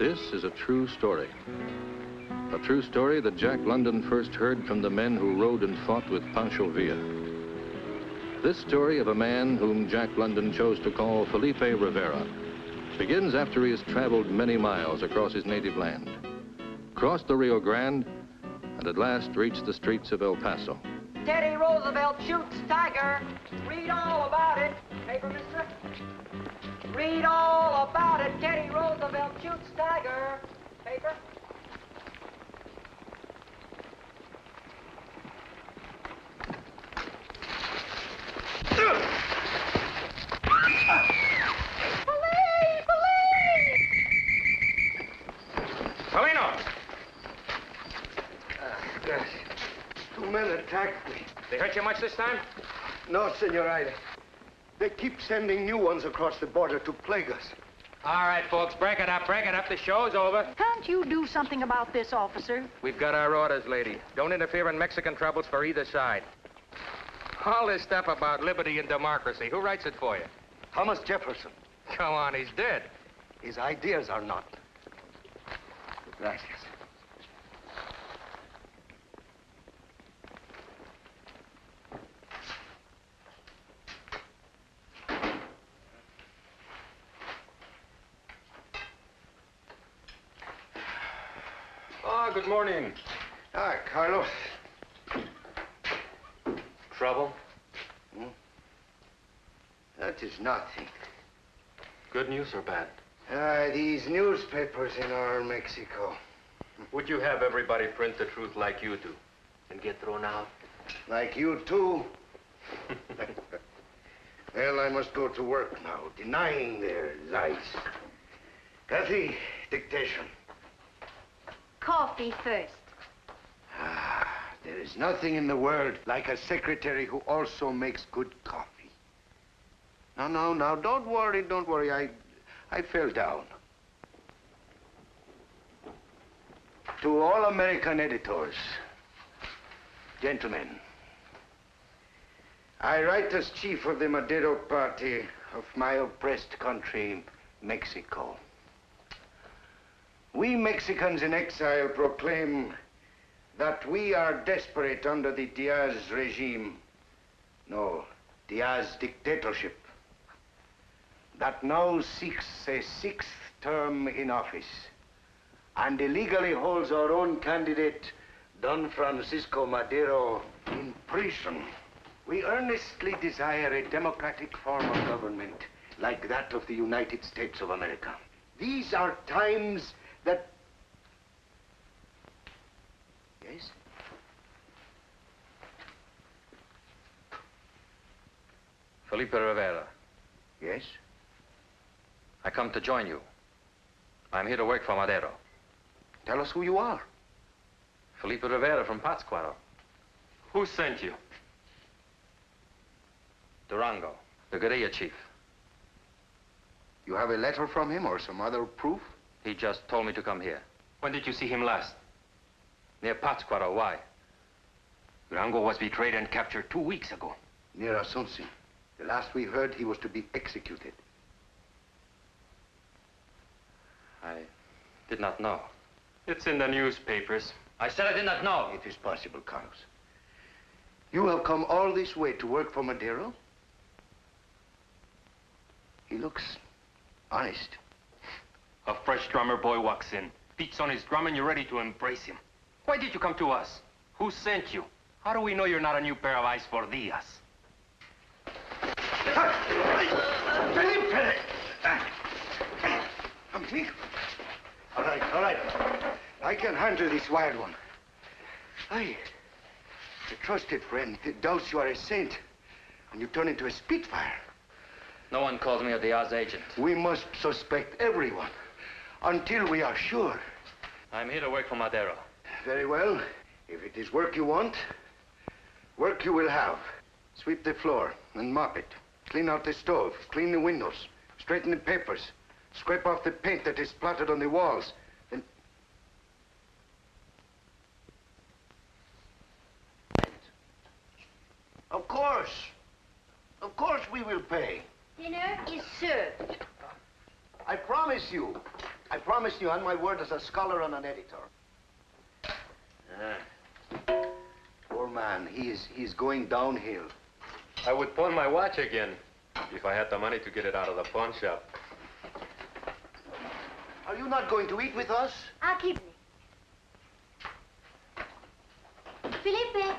This is a true story. A true story that Jack London first heard from the men who rode and fought with Pancho Villa. This story of a man whom Jack London chose to call Felipe Rivera begins after he has traveled many miles across his native land, crossed the Rio Grande, and at last reached the streets of El Paso. Teddy Roosevelt shoots tiger. Read all about it. Paper, mister? Read all about it. Teddy Roosevelt shoots tiger. Paper? Polino! Yes. 2 men attacked me. They hurt you much this time? No, Senor. They keep sending new ones across the border to plague us. All right, folks, break it up, The show's over. Can't you do something about this, officer? We've got our orders, lady. Don't interfere in Mexican troubles for either side. All this stuff about liberty and democracy, who writes it for you? Thomas Jefferson. Come on, he's dead. His ideas are not. Gracias. Good morning. Ah, Carlos. Trouble? That is nothing. Good news or bad? These newspapers in our Mexico. Would you have everybody print the truth like you do and get thrown out? Like you, too. Well, I must go to work now, denying their lies. Kathy, dictation. Coffee first. There is nothing in the world like a secretary who also makes good coffee. No, don't worry. I fell down. To all American editors, gentlemen, I write as chief of the Madero party of my oppressed country, Mexico. We Mexicans in exile proclaim that we are desperate under the Diaz regime. No, Diaz dictatorship. That now seeks a 6th term in office and illegally holds our own candidate, Don Francisco Madero, in prison. We earnestly desire a democratic form of government like that of the United States of America. These are times that... Yes? Felipe Rivera. Yes? I come to join you. I'm here to work for Madero. Tell us who you are. Felipe Rivera from Pátzcuaro. Who sent you? Durango, the guerrilla chief. You have a letter from him or some other proof? He just told me to come here. When did you see him last? Near Pátzcuaro. Why? Durango was betrayed and captured 2 weeks ago. Near Asuncion. The last we heard, he was to be executed. I did not know. It's in the newspapers. I said I did not know. It is possible, Carlos. You have come all this way to work for Madero? He looks honest. A fresh drummer boy walks in, beats on his drum, and you're ready to embrace him. Why did you come to us? Who sent you? How do we know you're not a new pair of eyes for Diaz? Felipe! Amigo. All right. I can handle this wild one. A trusted friend doubts you are a saint, and you turn into a spitfire. No one calls me a Diaz agent. We must suspect everyone until we are sure. I'm here to work for Madero. Very well. If it is work you want, work you will have. Sweep the floor and mop it. Clean out the stove. Clean the windows. Straighten the papers. Scrape off the paint that is splattered on the walls. Then... Of course. Of course we will pay. Dinner is served. I promise you. I promised you on my word as a scholar and an editor. Poor man, he's going downhill. I would pawn my watch again if I had the money to get it out of the pawn shop. Are you not going to eat with us? I'll keep it. Felipe!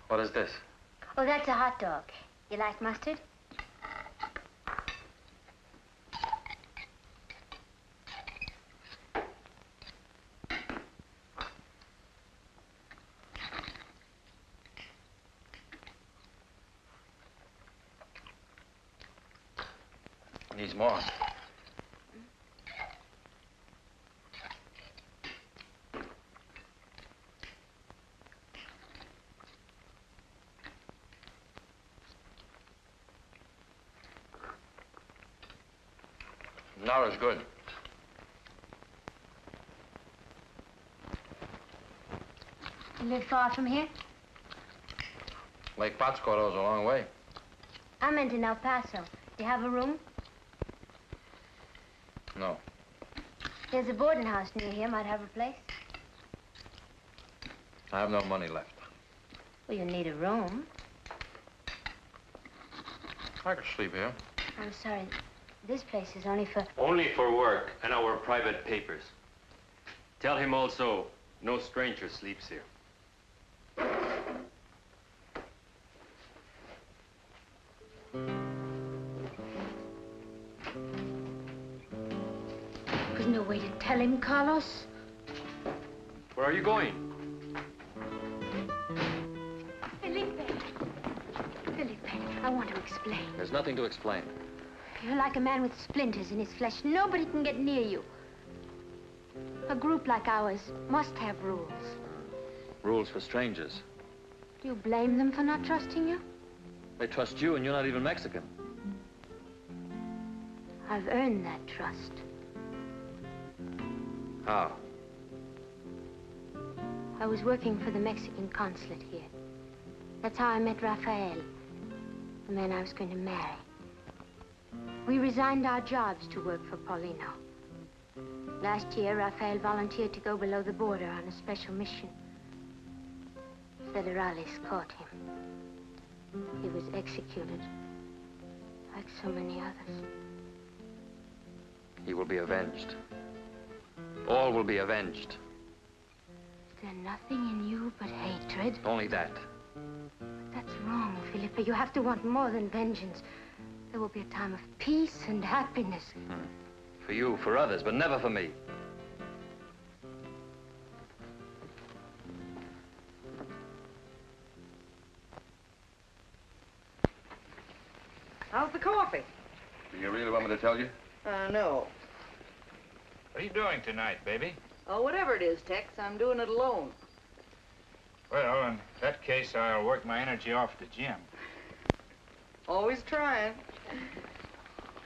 What is this? Oh, that's a hot dog. You like mustard? Needs more. Noir's good. You live far from here? Lake Potscoto's a long way. I meant in El Paso. Do you have a room? No. There's a boarding house near here. Might have a place. I have no money left. Well, you need a room. I could sleep here. I'm sorry. This place is only for... Only for work and our private papers. Tell him also, no stranger sleeps here. There's no way to tell him, Carlos. Where are you going? Felipe. Felipe, I want to explain. There's nothing to explain. You're like a man with splinters in his flesh. Nobody can get near you. A group like ours must have rules. Rules for strangers. Do you blame them for not trusting you? They trust you and you're not even Mexican. I've earned that trust. How? I was working for the Mexican consulate here. That's how I met Rafael, the man I was going to marry. We resigned our jobs to work for Paulino. Last year, Rafael volunteered to go below the border on a special mission. Federales caught him. He was executed, like so many others. He will be avenged. All will be avenged. Is there nothing in you but hatred? Only that. That's wrong, Felipe. You have to want more than vengeance. There will be a time of peace and happiness. For you, for others, but never for me. How's the coffee? Do you really want me to tell you? No. What are you doing tonight, baby? Oh, whatever it is, Tex, I'm doing it alone. Well, in that case, I'll work my energy off at the gym. Always trying.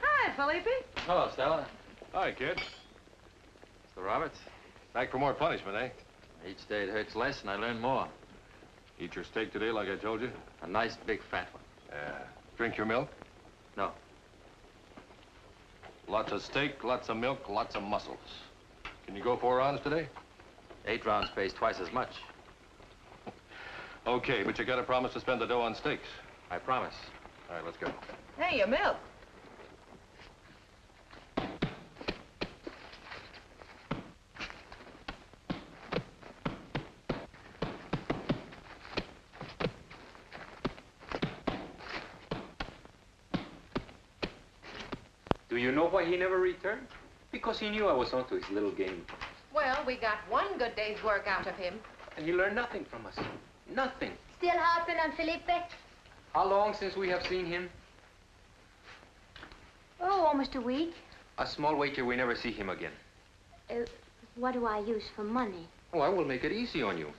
Hi, Felipe. Hello, Stella. Hi, kid. Mr. Roberts. Back for more punishment, eh? Each day it hurts less and I learn more. Eat your steak today like I told you? A nice big fat one. Drink your milk? No. Lots of steak, lots of milk, lots of muscles. Can you go 4 rounds today? 8 rounds pays twice as much. Okay, but you gotta promise to spend the dough on steaks. I promise. All right, let's go. Hey, your milk. Do you know why he never returned? Because he knew I was onto his little game. Well, we got one good day's work out of him. And he learned nothing from us. Nothing. Still harping on Felipe? How long since we have seen him? Oh, almost a week. A small wager we never see him again. What do I use for money? Oh, I will make it easy on you.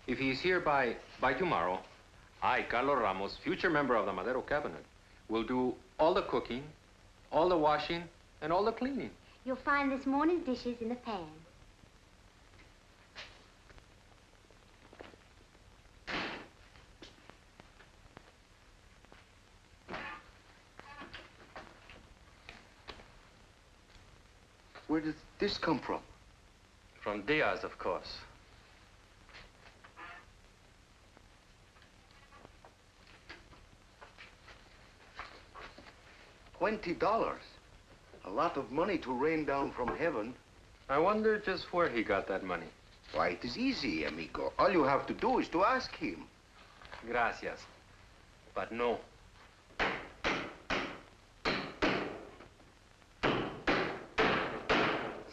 If he is here by tomorrow, I, Carlos Ramos, future member of the Madero cabinet, will do all the cooking, all the washing, and all the cleaning. You'll find this morning's dishes in the pan. Where did this come from? From Diaz, of course. $20. A lot of money to rain down from heaven. I wonder just where he got that money. Why, it is easy, amigo. All you have to do is to ask him. Gracias. But no.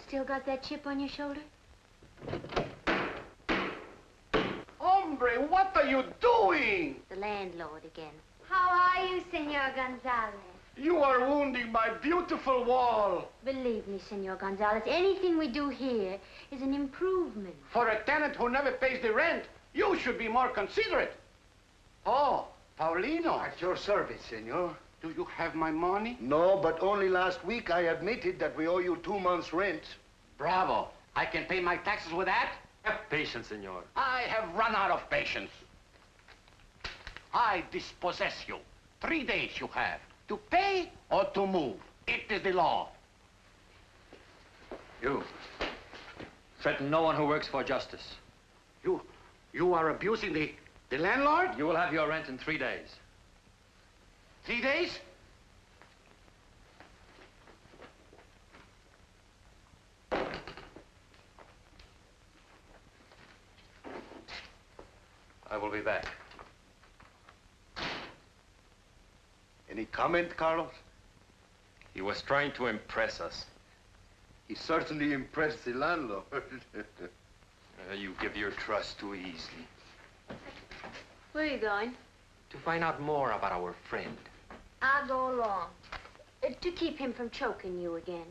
Still got that chip on your shoulder? Hombre, what are you doing? The landlord again. How are you, Senor Gonzalez? You are wounding my beautiful wall. Believe me, Senor Gonzalez, anything we do here is an improvement. For a tenant who never pays the rent, you should be more considerate. Oh, Paulino. At your service, senor. Do you have my money? No, but only last week I admitted that we owe you 2 months' rent. Bravo. I can pay my taxes with that? Have patience, senor. I have run out of patience. I dispossess you. 3 days you have. To pay or to move. It is the law. You. Threaten no one who works for justice. You are abusing the landlord? You will have your rent in 3 days. 3 days? I will be back. Any comment, Carlos? He was trying to impress us. He certainly impressed the landlord. You give your trust too easily. Where are you going? To find out more about our friend. I'll go along. To keep him from choking you again.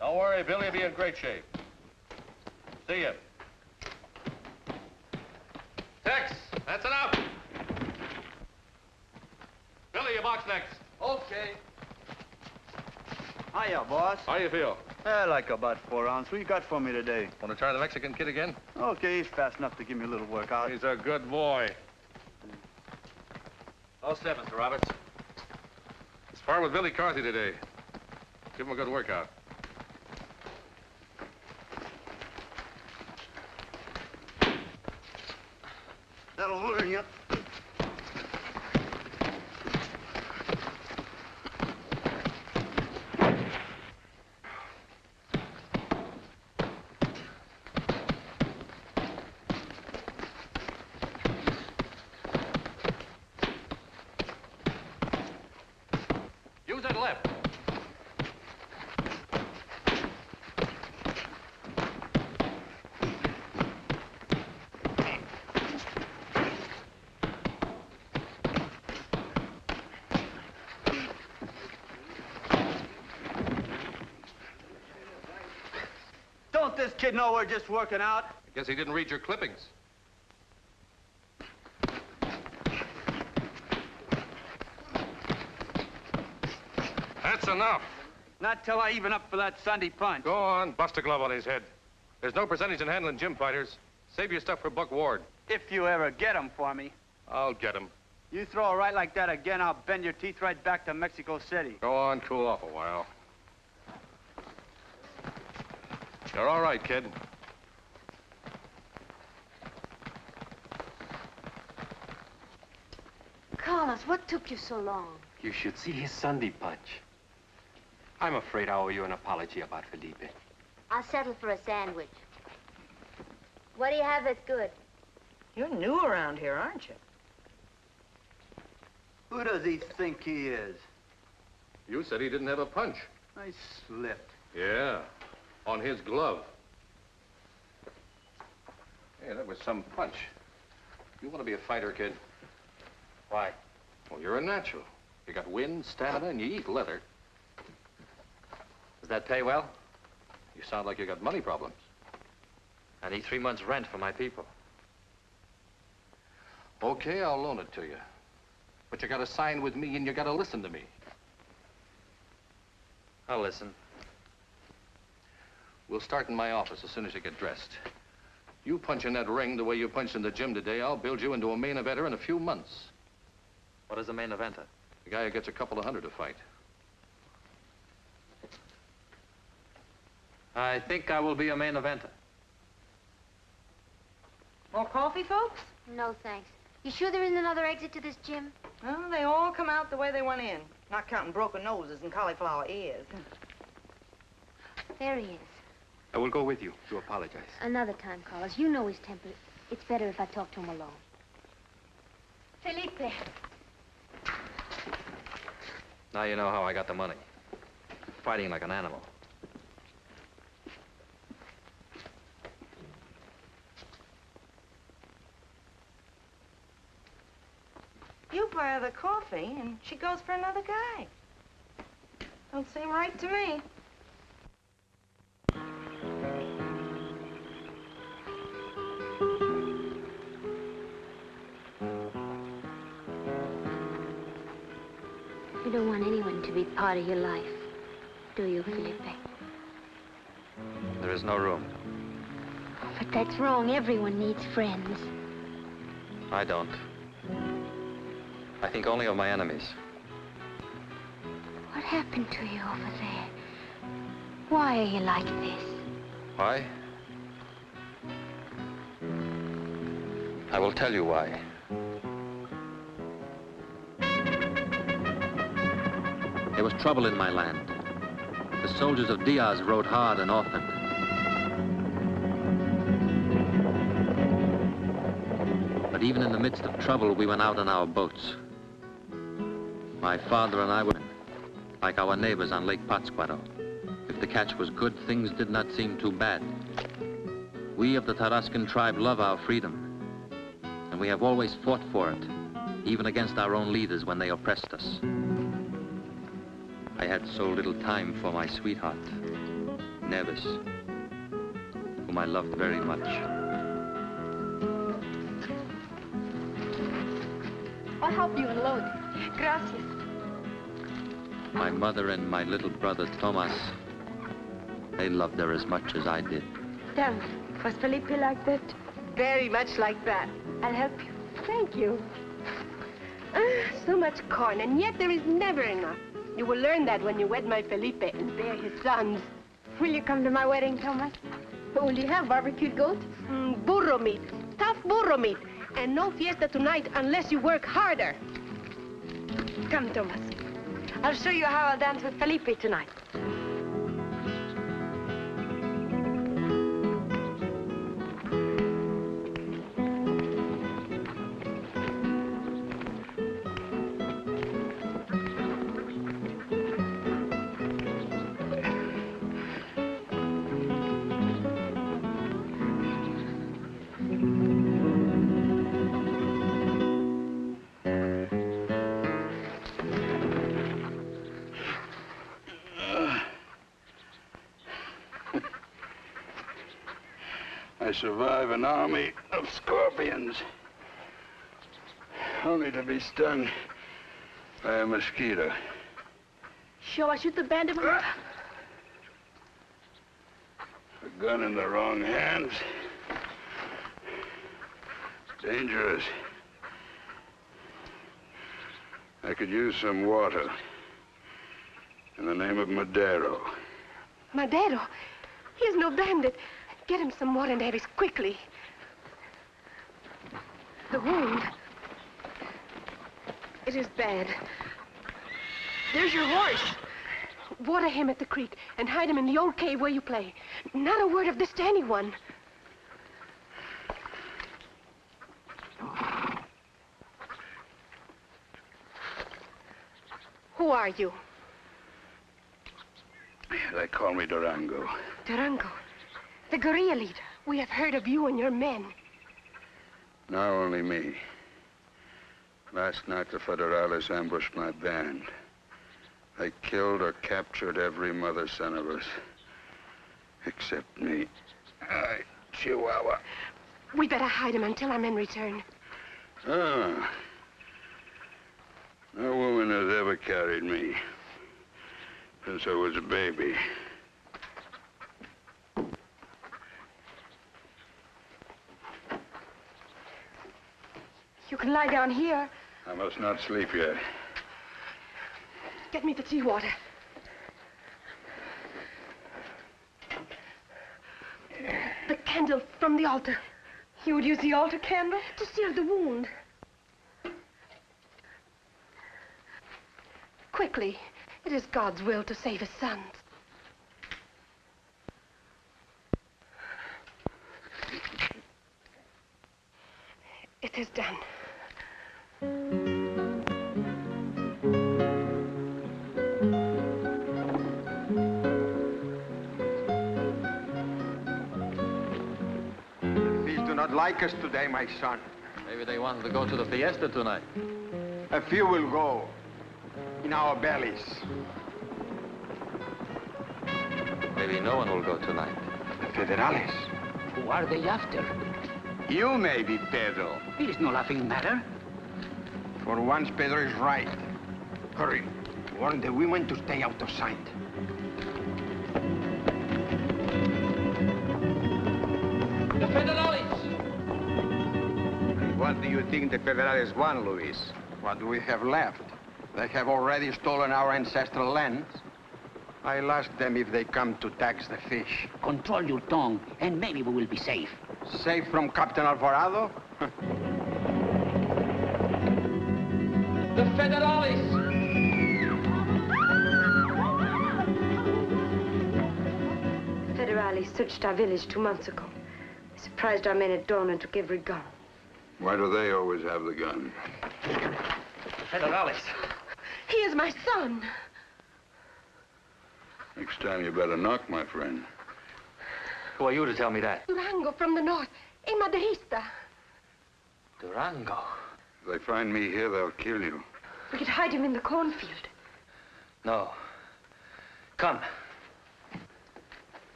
Don't worry, Billy will be in great shape. See ya. Tex, that's enough. Billy, your box next. Okay. Hiya, boss. How you feel? Like about 4 ounces. What you got for me today? Want to try the Mexican kid again? Okay, he's fast enough to give me a little workout. He's a good boy. All 7, Mr. Roberts. Spar with Billy Carthy today. Give him a good workout. That'll learn you. Use that left. Don't this kid know we're just working out? I guess he didn't read your clippings. That's enough. Not till I even up for that Sunday punch. Go on, bust a glove on his head. There's no percentage in handling gym fighters. Save your stuff for Buck Ward. If you ever get him for me. I'll get him. You throw a right like that again, I'll bend your teeth right back to Mexico City. Go on, cool off a while. You're all right, kid. Carlos, what took you so long? You should see his Sunday punch. I'm afraid I owe you an apology about Felipe. I'll settle for a sandwich. What do you have that's good? You're new around here, aren't you? Who does he think he is? You said he didn't have a punch. I slipped. Yeah, on his glove. Hey, that was some punch. You want to be a fighter, kid? Why? Well, you're a natural. You got wind, stamina, and you eat leather. Does that pay well? You sound like you got money problems. I need 3 months' rent for my people. Okay, I'll loan it to you. But you gotta sign with me and you gotta listen to me. I'll listen. We'll start in my office as soon as you get dressed. You punch in that ring the way you punched in the gym today, I'll build you into a main eventer in a few months. What is the main eventer? The guy who gets a couple of hundred to fight. I think I will be a main eventer. More coffee, folks? No, thanks. You sure there isn't another exit to this gym? Well, they all come out the way they went in. Not counting broken noses and cauliflower ears. There he is. I will go with you to apologize. Another time, Carlos. You know his temper. It's better if I talk to him alone. Felipe. Now you know how I got the money. Fighting like an animal. You buy her the coffee, and she goes for another guy. Don't seem right to me. You don't want anyone to be part of your life, do you, Felipe? There is no room. But that's wrong. Everyone needs friends. I don't. I think only of my enemies. What happened to you over there? Why are you like this? Why? I will tell you why. There was trouble in my land. The soldiers of Diaz rode hard and often. But even in the midst of trouble, we went out on our boats. My father and I were like our neighbors on Lake Pátzcuaro. If the catch was good, things did not seem too bad. We of the Tarascan tribe love our freedom, and we have always fought for it, even against our own leaders when they oppressed us. I had so little time for my sweetheart, Neves, whom I loved very much. I'll help you unload. Gracias. My mother and my little brother, Tomas, they loved her as much as I did. Tell me, was Felipe like that? Very much like that. I'll help you. Thank you. So much corn, and yet there is never enough. You will learn that when you wed my Felipe and bear his sons. Will you come to my wedding, Thomas? Will you have barbecued goat? Burro meat. Tough burro meat. And no fiesta tonight unless you work harder. Come, Thomas. I'll show you how I'll dance with Felipe tonight. I survive an army of scorpions, only to be stung by a mosquito. Shall I shoot the bandit? A gun in the wrong hands. Dangerous. I could use some water. In the name of Madero. Madero? He is no bandit. Get him some water, Neves, quickly. The wound. It is bad. There's your horse. Water him at the creek and hide him in the old cave where you play. Not a word of this to anyone. Who are you? They call me Durango. Durango. The guerrilla leader. We have heard of you and your men. Now only me. Last night, the Federales ambushed my band. They killed or captured every mother son of us. Except me. Chihuahua. We better hide him until our men return. Ah. No woman has ever carried me since I was a baby. You can lie down here. I must not sleep yet. Get me the tea water. candle from the altar. You would use the altar candle? To seal the wound. Quickly. It is God's will to save his sons. It is done. These do not like us today, my son. Maybe they wanted to go to the fiesta tonight. A few will go in our bellies. Maybe no one will go tonight. The Federales. Who are they after? You maybe, Pedro. It is no laughing matter. For once, Pedro is right. Hurry. Warn the women to stay out of sight. The Federales! And what do you think the Federales want, Luis? What do we have left? They have already stolen our ancestral lands. I'll ask them if they come to tax the fish. Control your tongue, and maybe we will be safe. Safe from Captain Alvarado? The Federales! The Federales searched our village 2 months ago. They surprised our men at dawn and took every gun. Why do they always have the gun? The Federales. He is my son. Next time you better knock, my friend. Who are you to tell me that? Durango from the north. A Maderista. Durango. If they find me here, they'll kill you. We could hide him in the cornfield. No. Come.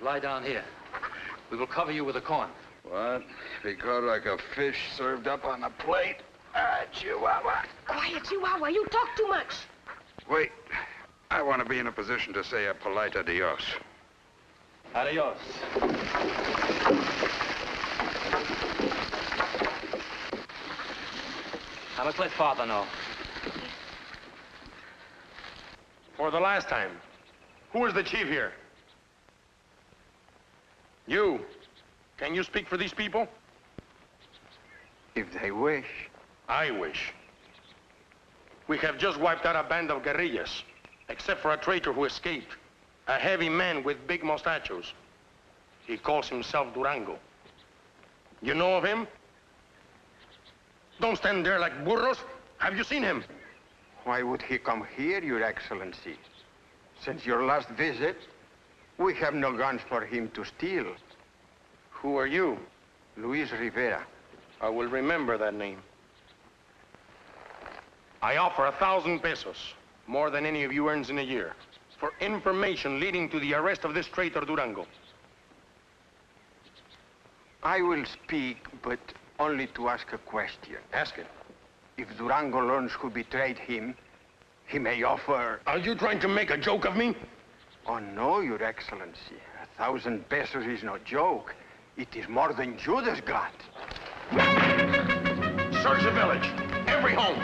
Lie down here. We will cover you with the corn. What? Be caught like a fish served up on a plate? Ah, Chihuahua. Quiet, Chihuahua. You talk too much. Wait. I want to be in a position to say a polite adios. Adios. I must let Father know. For the last time, who is the chief here? You. Can you speak for these people? If they wish. I wish. We have just wiped out a band of guerrillas, except for a traitor who escaped. A heavy man with big mustachios. He calls himself Durango. You know of him? Don't stand there like burros. Have you seen him? Why would he come here, Your Excellency? Since your last visit, we have no guns for him to steal. Who are you? Luis Rivera. I will remember that name. I offer 1,000 pesos, more than any of you earns in a year, for information leading to the arrest of this traitor Durango. I will speak, but only to ask a question. Ask it. If Durango learns who betrayed him, he may offer... Are you trying to make a joke of me? Oh, no, Your Excellency. 1,000 pesos is no joke. It is more than Judas got. Search the village. Every home.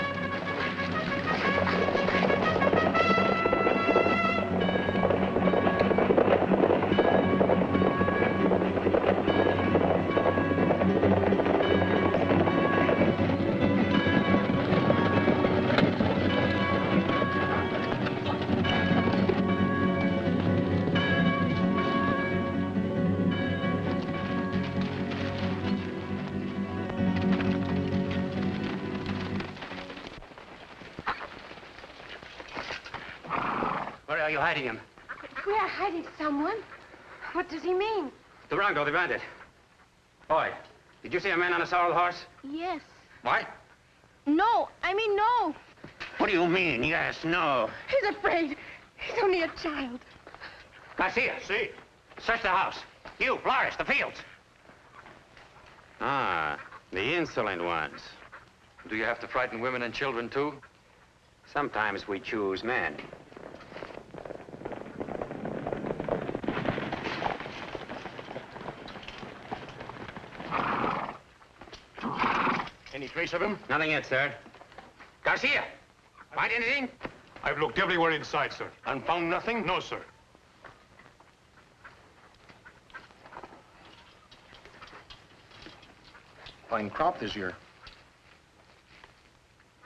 Where are you hiding him? We are hiding someone. What does he mean? Durango, the bandit. Boy, did you see a man on a sorrel horse? Yes. What? No, I mean no. What do you mean, yes, no? He's afraid. He's only a child. Garcia. See. Search the house. You, Flores, the fields. Ah, the insolent ones. Do you have to frighten women and children, too? Sometimes we choose men. Any trace of him? Nothing yet, sir. Garcia, find anything? I've looked everywhere inside, sir. And found nothing? No, sir. Fine crop this year.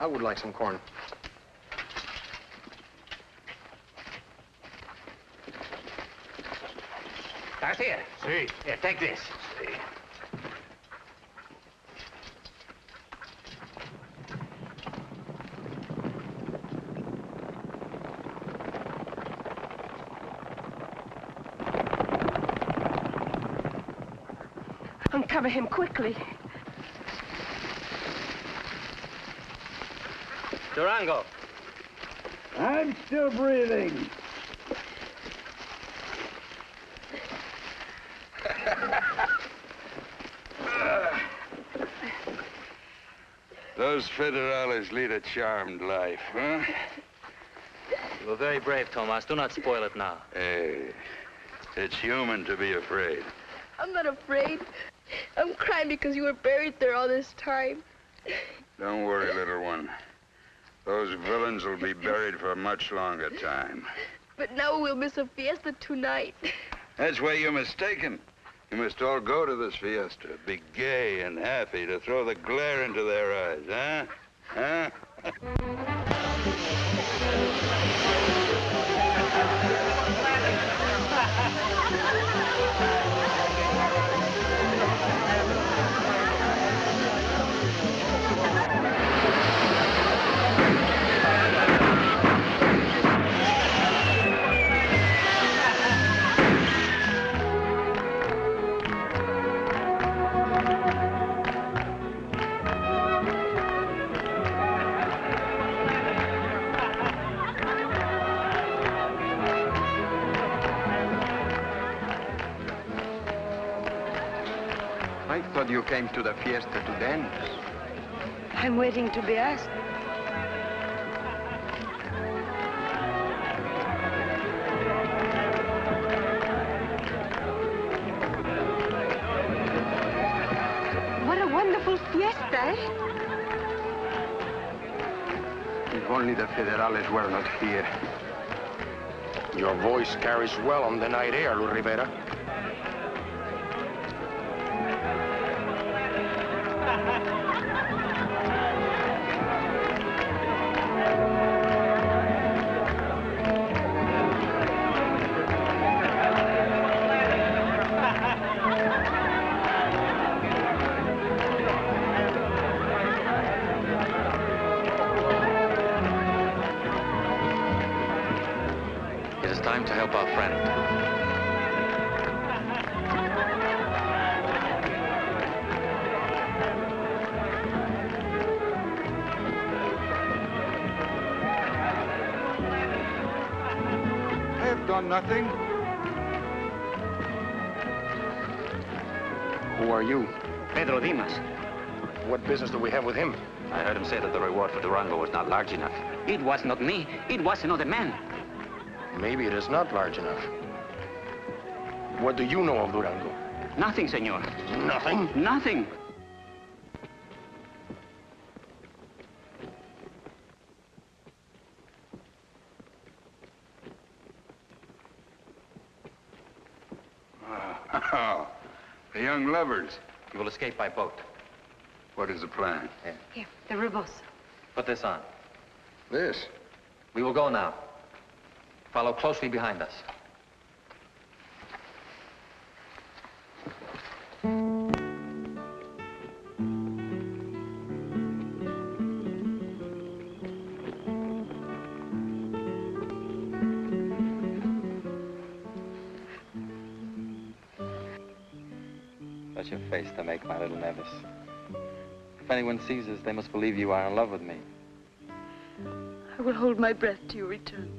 I would like some corn. Garcia. See. Here, take this. See. Uncover him quickly. Durango. I'm still breathing. Those federales lead a charmed life, huh? You were very brave, Tomas. Do not spoil it now. Hey, it's human to be afraid. I'm not afraid. I'm crying because you were buried there all this time. Don't worry, little one. Those villains will be buried for a much longer time. But now we'll miss a fiesta tonight. That's where you're mistaken. You must all go to this fiesta, be gay and happy, to throw the glare into their eyes, huh? I thought you came to the fiesta to dance. I'm waiting to be asked. What a wonderful fiesta, eh? If only the federales were not here. Your voice carries well on the night air, Luis Rivera. It is time to help our friend. I have done nothing. Who are you? Pedro Dimas. What business do we have with him? I heard him say that the reward for Durango was not large enough. It was not me. It was another man. Maybe it is not large enough. What do you know of Durango? Nothing, senor. Nothing? Nothing. Oh, the young lovers. You will escape by boat. What is the plan? Here, the rebozo. Put this on. This? We will go now. Follow closely behind us. Such a face to make my little Nevis. If anyone sees us, they must believe you are in love with me. I will hold my breath till you return.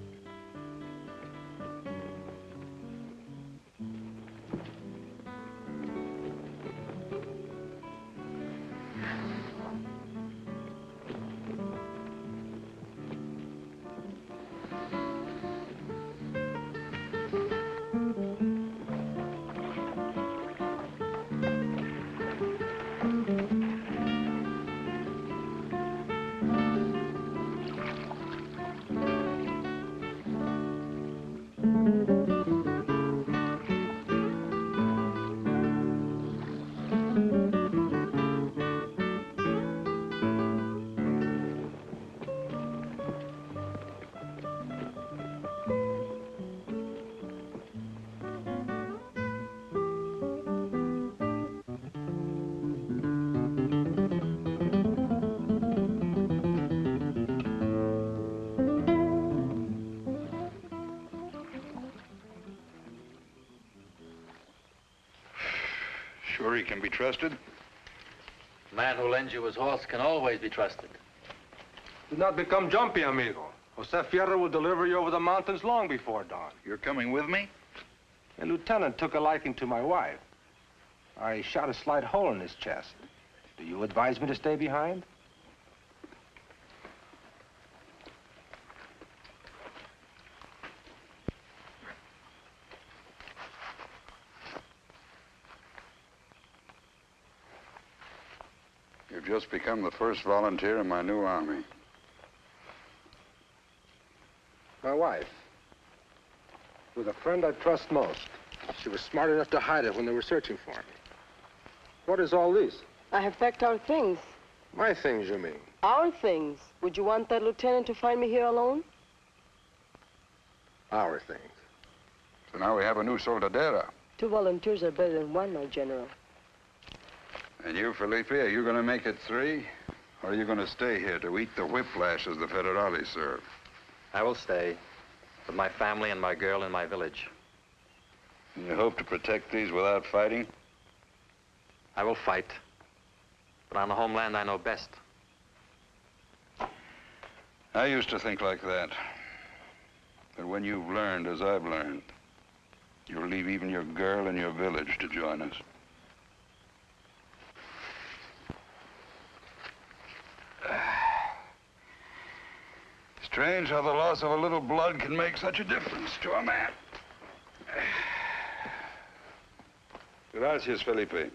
sure he can be trusted? The man who lends you his horse can always be trusted. Do not become jumpy, amigo. Jose Fierro will deliver you over the mountains long before dawn. You're coming with me? The lieutenant took a liking to my wife. I shot a slight hole in his chest. Do you advise me to stay behind? You've just become the first volunteer in my new army. My wife. With a friend I trust most. She was smart enough to hide it when they were searching for me. What is all this? I have packed our things. My things, you mean? Our things. Would you want that lieutenant to find me here alone? Our things. So now we have a new soldadera. 2 volunteers are better than 1, my general. And you, Felipe, are you going to make it 3? Or are you going to stay here to eat the whiplashes the federales serve? I will stay with my family and my girl in my village. And you hope to protect these without fighting? I will fight, but on the homeland I know best. I used to think like that. But when you've learned as I've learned, you'll leave even your girl and your village to join us. Strange how the loss of a little blood can make such a difference to a man. Gracias, Felipe.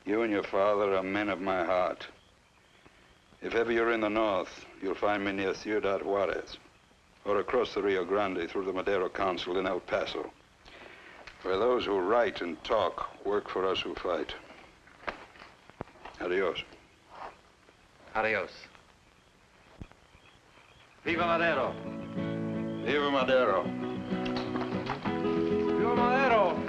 You and your father are men of my heart. If ever you're in the north, you'll find me near Ciudad Juarez, or across the Rio Grande through the Madero Council in El Paso, where those who write and talk work for us who fight. Adios. Adios. Viva Madero. Viva Madero. Viva Madero.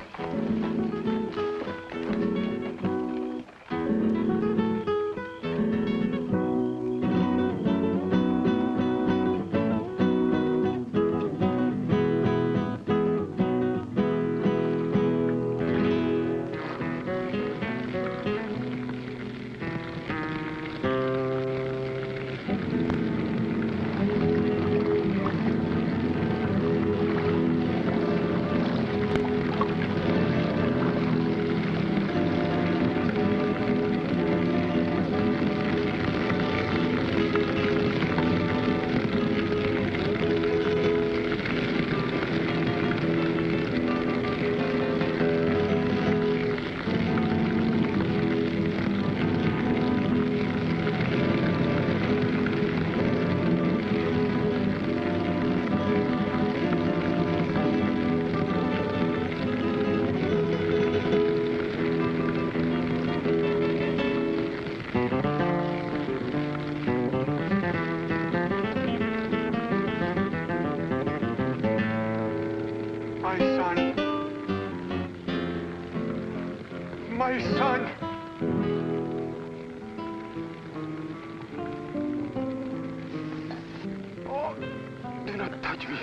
My son! Oh, do not touch me.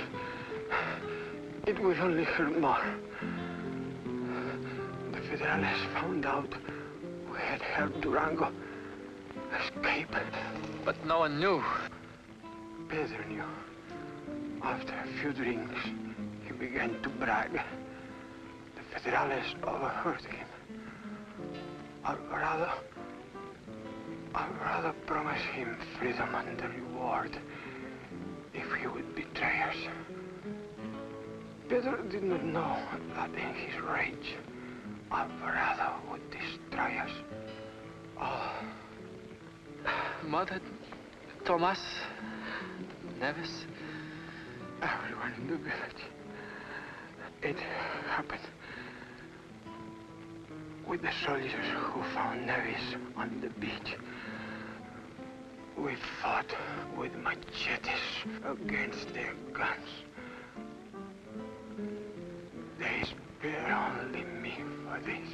It will only hurt more. The Federales found out we had helped Durango escape. But no one knew. Pedro knew. After a few drinks, he began to brag. The Federales overheard him. I'd rather promise him freedom and the reward if he would betray us. Pedro did not know that in his rage, Alvarado would destroy us. Oh. Mother, Tomas, Neves. Everyone in the village. It happened with the soldiers who found Neves on the beach. We fought with machetes against their guns. They spare only me for this.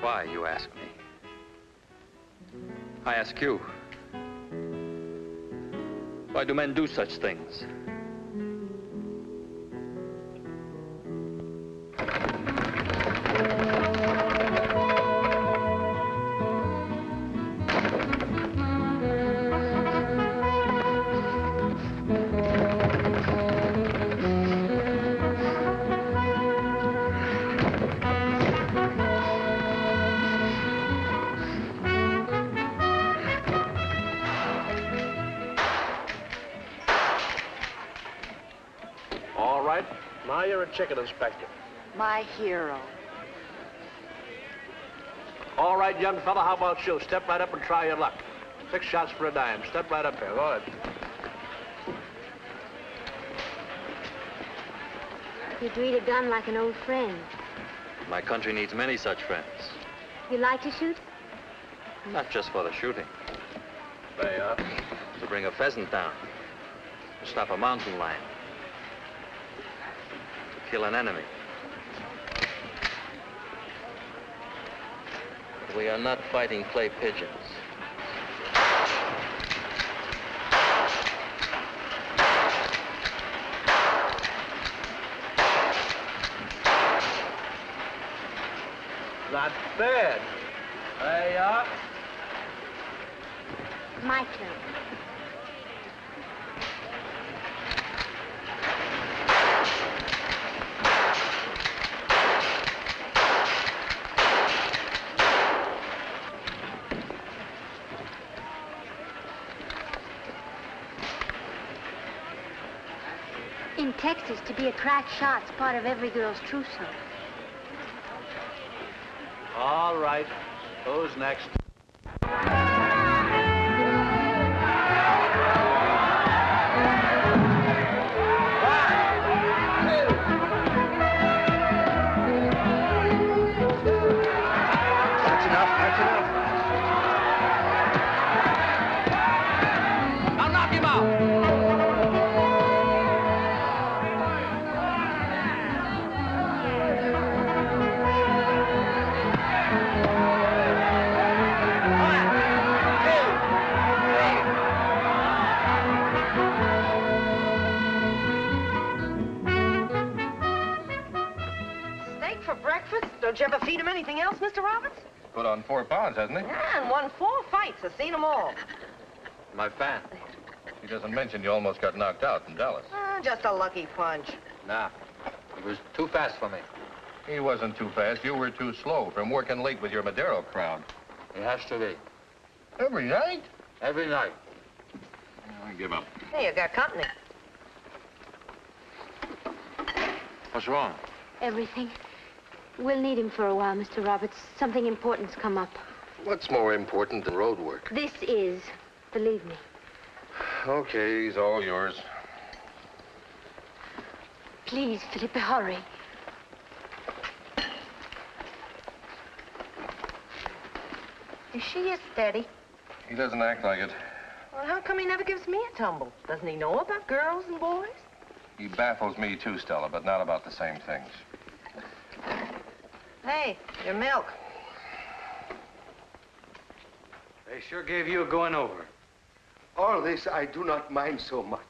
Why, you ask me? I ask you. Why do men do such things? All right, now you're a chicken inspector. My hero. All right, young fella, how about you? Step right up and try your luck. 6 shots for a dime. Step right up here. Go ahead. You treat a gun like an old friend. My country needs many such friends. You like to shoot? Not just for the shooting. There you are. To bring a pheasant down. To stop a mountain lion. To kill an enemy. But we are not fighting clay pigeons. Not bad. There you are. My turn. In Texas, to be a crack shot's part of every girl's trousseau. All right. Who's next? That's enough. I'll knock him out. Steak for breakfast? Don't you ever feed him anything else, Mr. Roberts? Put on 4 pounds, hasn't he? Yeah, and won 4 fights. I've seen them all. My fan. He doesn't mention you almost got knocked out in Dallas. Just a lucky punch. Nah. He was too fast for me. He wasn't too fast. You were too slow from working late with your Madero crowd. He has to be. Every night? Every night. I give up. Hey, you got company. What's wrong? Everything. We'll need him for a while, Mr. Roberts. Something important's come up. What's more important than road work? This is, believe me. Okay, he's all yours. Please, Felipe, hurry. Is she as steady? He doesn't act like it. Well, how come he never gives me a tumble? Doesn't he know about girls and boys? He baffles me too, Stella, but not about the same things. Hey, your milk. They sure gave you a going over. All this I do not mind so much.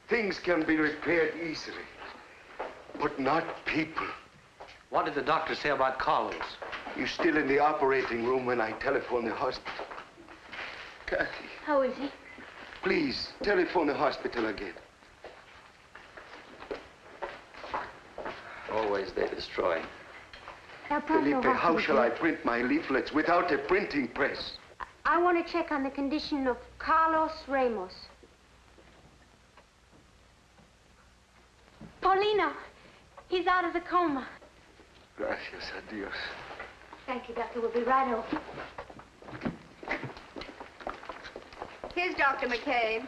Things can be repaired easily. But not people. What did the doctor say about Carlos? He's still in the operating room when I telephone the hospital. Kathy, How is he? please, telephone the hospital again. Always they destroy. Felipe, how shall I print my leaflets without a printing press? I want to check on the condition of Carlos Ramos. Paulino, he's out of the coma. Gracias a Dios. Thank you, Doctor. We'll be right over. Here's Dr. McCabe.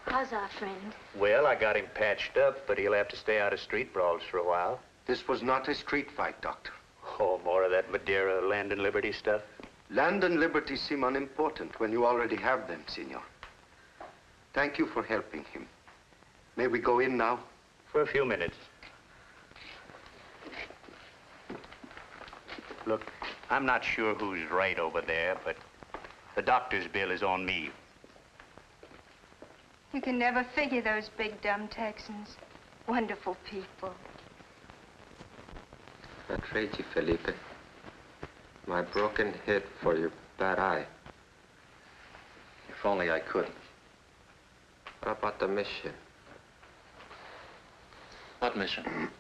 How's our friend? Well, I got him patched up, but he'll have to stay out of street brawls for a while. This was not a street fight, Doctor. Oh, more of that Madeira land and liberty stuff? Land and liberty seem unimportant when you already have them, Senor. Thank you for helping him. May we go in now? For a few minutes. Look, I'm not sure who's right over there, but the doctor's bill is on me. You can never figure those big, dumb Texans. Wonderful people. I trade you, Felipe. My broken head for your bad eye. If only I could. What about the mission? What mission?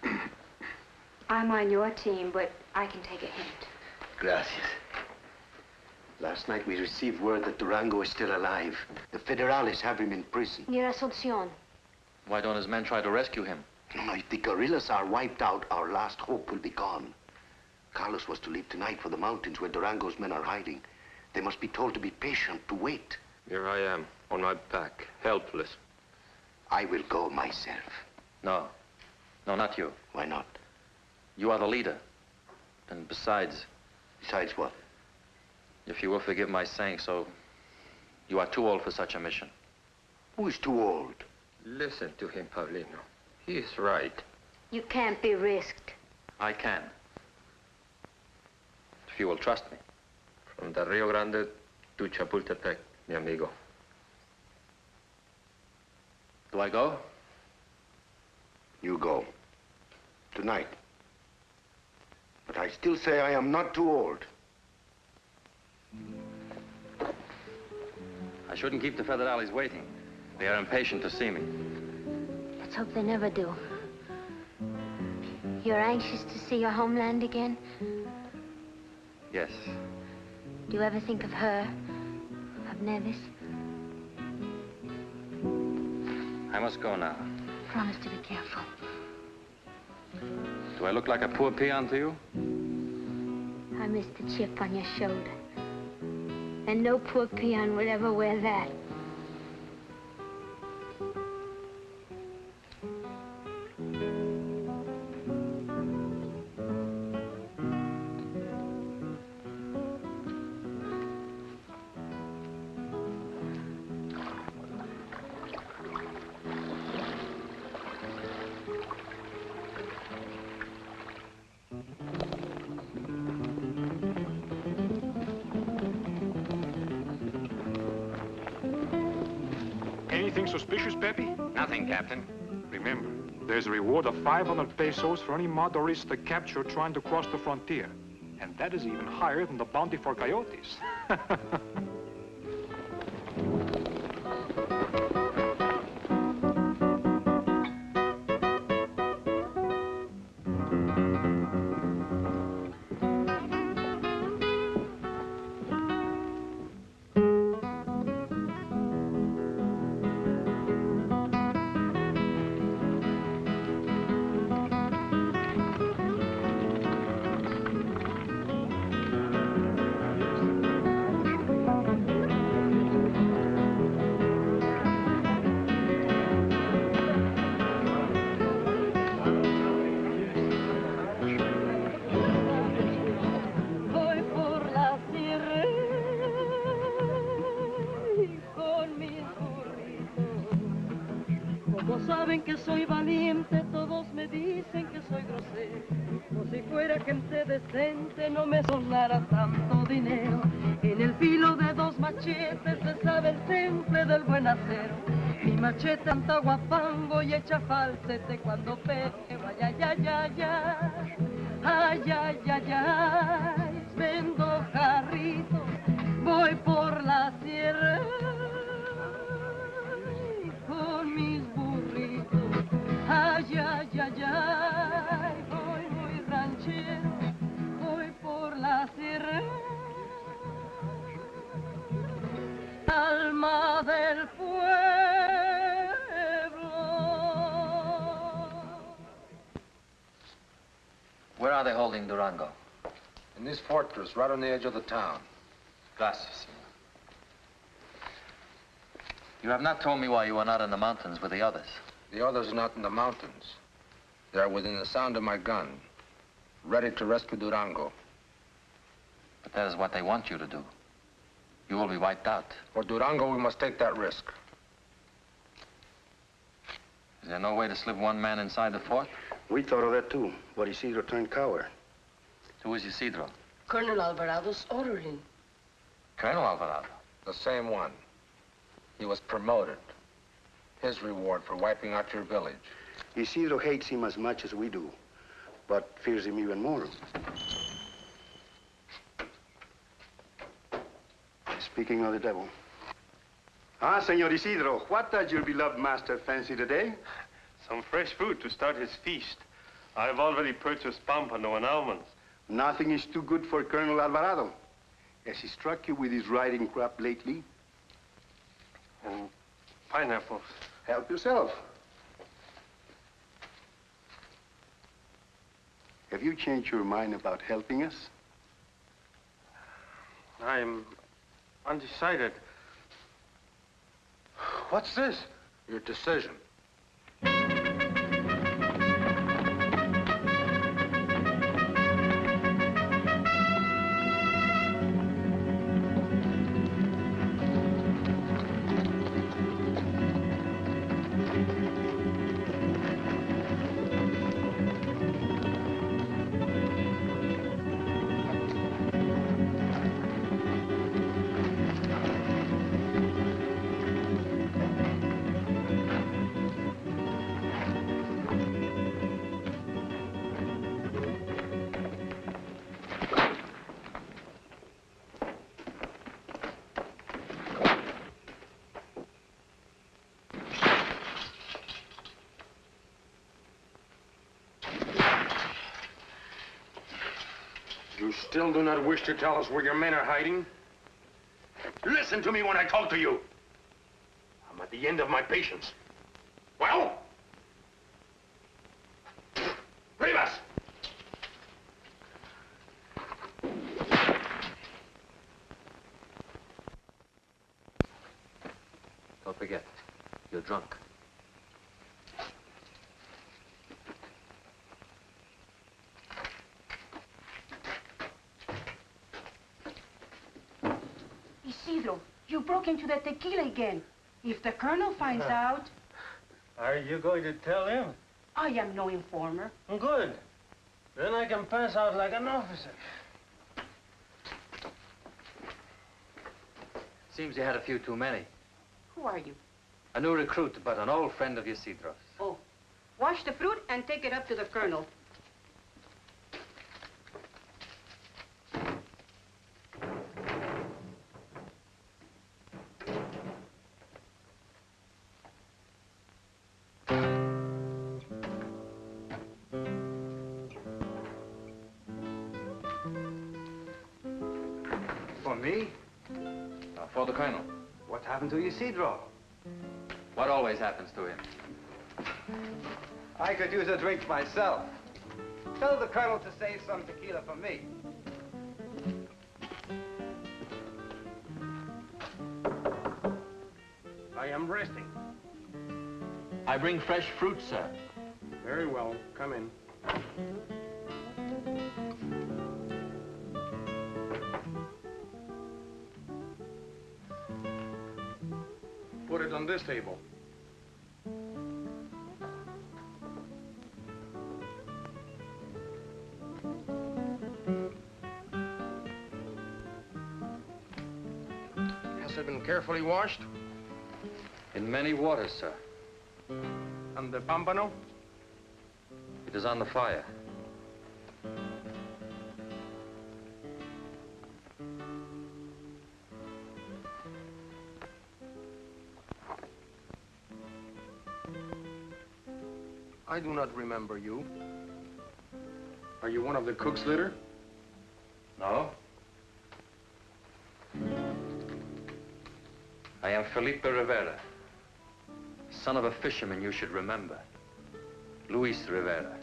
I'm on your team, but I can take a hint. Gracias. Last night we received word that Durango is still alive. The Federales have him in prison. Near Asunción. Why don't his men try to rescue him? No, if the guerrillas are wiped out, our last hope will be gone. Carlos was to leave tonight for the mountains where Durango's men are hiding. They must be told to be patient, to wait. Here I am, on my back, helpless. I will go myself. No. No, not you. Why not? You are the leader. And besides... Besides what? If you will forgive my saying so, you are too old for such a mission. Who is too old? Listen to him, Paulino. He is right. You can't be risked. I can. If you will trust me. From the Rio Grande to Chapultepec, mi amigo. Do I go? You go. Tonight. But I still say I am not too old. I shouldn't keep the Federales waiting. They are impatient to see me. Let's hope they never do. You're anxious to see your homeland again? Yes. Do you ever think of her? Of Nevis? I must go now. Promise to be careful. Do I look like a poor peon to you? I miss the chip on your shoulder. And no poor peon would ever wear that. Anything suspicious, Pepe? Nothing, Captain. Remember, there's a reward of 500 pesos for any motorista captured trying to cross the frontier. And that is even higher than the bounty for coyotes. Saben que soy valiente, todos me dicen que soy grosero. O si fuera gente decente, no me sonara tanto dinero. En el filo de dos machetes se sabe el temple del buen acero. Mi machete anta guapango y echa falsete cuando pego. Ay, ay, ay, ay, ay, ay, ay, ay, ay. Vendo jarritos, voy por la sierra con mis burritos. Ay, ay, ay, ay, voy muy ranchero, voy por la sierra. Alma del pueblo. Where are they holding Durango? In this fortress, right on the edge of the town. Gracias. You have not told me why you were not in the mountains with the others. The others are not in the mountains. They are within the sound of my gun, ready to rescue Durango. But that is what they want you to do. You will be wiped out. For Durango, we must take that risk. Is there no way to slip one man inside the fort? We thought of that too, but Isidro turned coward. Who is Isidro? Colonel Alvarado's orderly. Colonel Alvarado? The same one. He was promoted. His reward for wiping out your village. Isidro hates him as much as we do, but fears him even more. Speaking of the devil. Ah, Senor Isidro, what does your beloved master fancy today? Some fresh food to start his feast. I've already purchased pampano and almonds. Nothing is too good for Colonel Alvarado. Has he struck you with his riding crop lately? And pineapples. Help yourself. Have you changed your mind about helping us? I'm undecided. What's this? Your decision. You still do not wish to tell us where your men are hiding? Listen to me when I talk to you. I'm at the end of my patience. Well? Rivas! Don't forget, you're drunk. Isidro, you broke into the tequila again. If the colonel finds out... Are you going to tell him? I am no informer. Good. Then I can pass out like an officer. Seems you had a few too many. Who are you? A new recruit, but an old friend of Isidro's. Oh, wash the fruit and take it up to the colonel. For me? For the colonel. What happened to Isidro? What always happens to him? I could use a drink myself. Tell the colonel to save some tequila for me. I am resting. I bring fresh fruit, sir. Very well. Come in. Put it on this table. Has it been carefully washed? In many waters, sir. And the pampano? It is on the fire. I do not remember you. Are you one of the cook's litter? No. I am Felipe Rivera, son of a fisherman you should remember. Luis Rivera.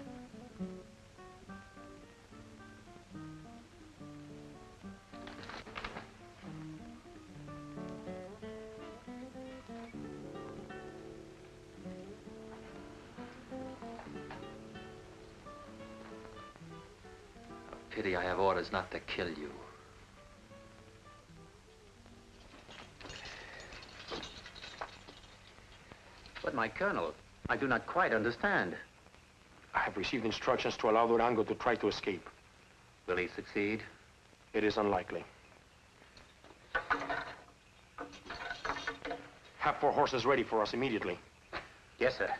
Pity I have orders not to kill you. But my colonel, I do not quite understand. I have received instructions to allow Durango to try to escape. Will he succeed? It is unlikely. Have 4 horses ready for us immediately. Yes, sir.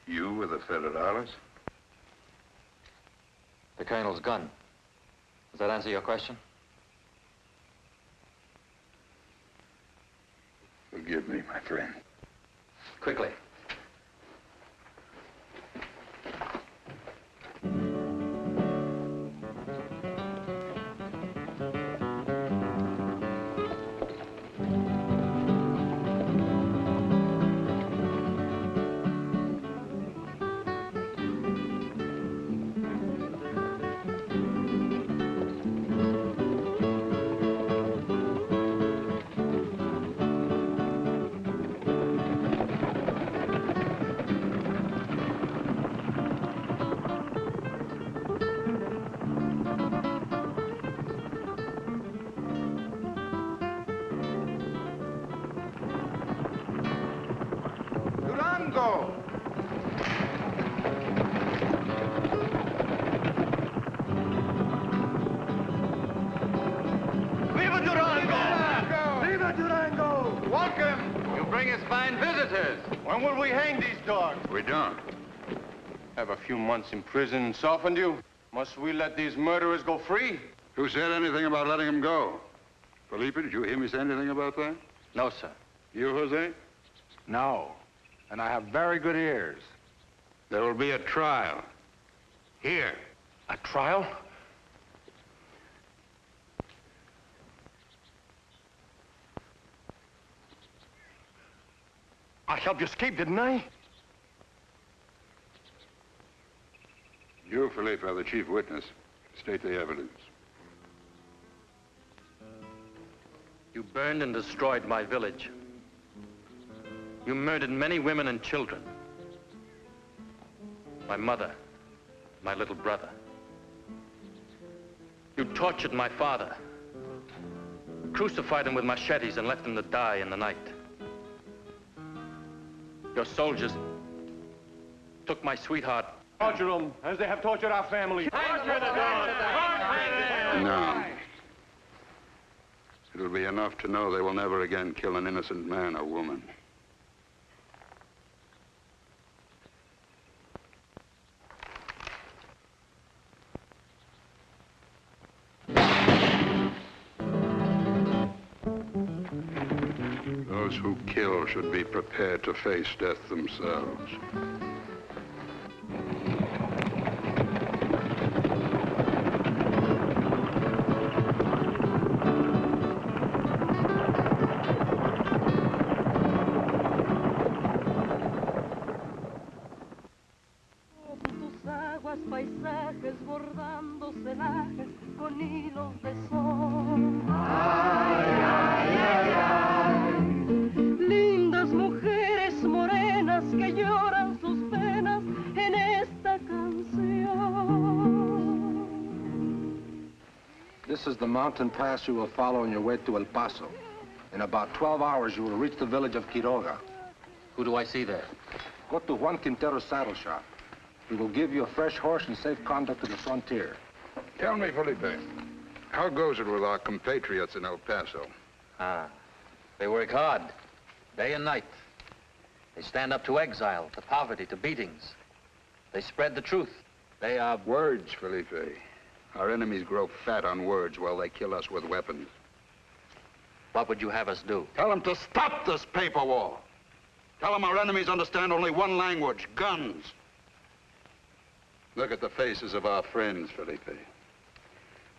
You with the Federales? The Colonel's gun. Does that answer your question? Forgive me, my friend. Quickly. Durango! Viva Durango! Viva Durango! Welcome! You bring us fine visitors. When will we hang these dogs? We don't. Have a few months in prison softened you? Must we let these murderers go free? Who said anything about letting him go? Felipe, did you hear me say anything about that? No, sir. You, Jose? No. And I have very good ears. There will be a trial. Here. A trial? I helped you escape, didn't I? You, Felipe, are the chief witness. State the evidence. You burned and destroyed my village. You murdered many women and children. My mother, my little brother. You tortured my father. Crucified him with machetes and left him to die in the night. Your soldiers took my sweetheart. Torture them as they have tortured our family. No. It'll be enough to know they will never again kill an innocent man or woman. Those who kill should be prepared to face death themselves. Paisajes bordando celajes con hilos de sol. Ay, ay, ay, ay. Lindas mujeres morenas que lloran sus penas en esta canción. This is the mountain pass you will follow on your way to El Paso. In about 12 hours, you will reach the village of Quiroga. Who do I see there? Go to Juan Quintero's saddle shop. He will give you a fresh horse and safe conduct to the frontier. Tell me, Felipe, how goes it with our compatriots in El Paso? They work hard, day and night. They stand up to exile, to poverty, to beatings. They spread the truth. They are... Words, Felipe. Our enemies grow fat on words while they kill us with weapons. What would you have us do? Tell them to stop this paper war. Tell them our enemies understand only one language, guns. Look at the faces of our friends, Felipe.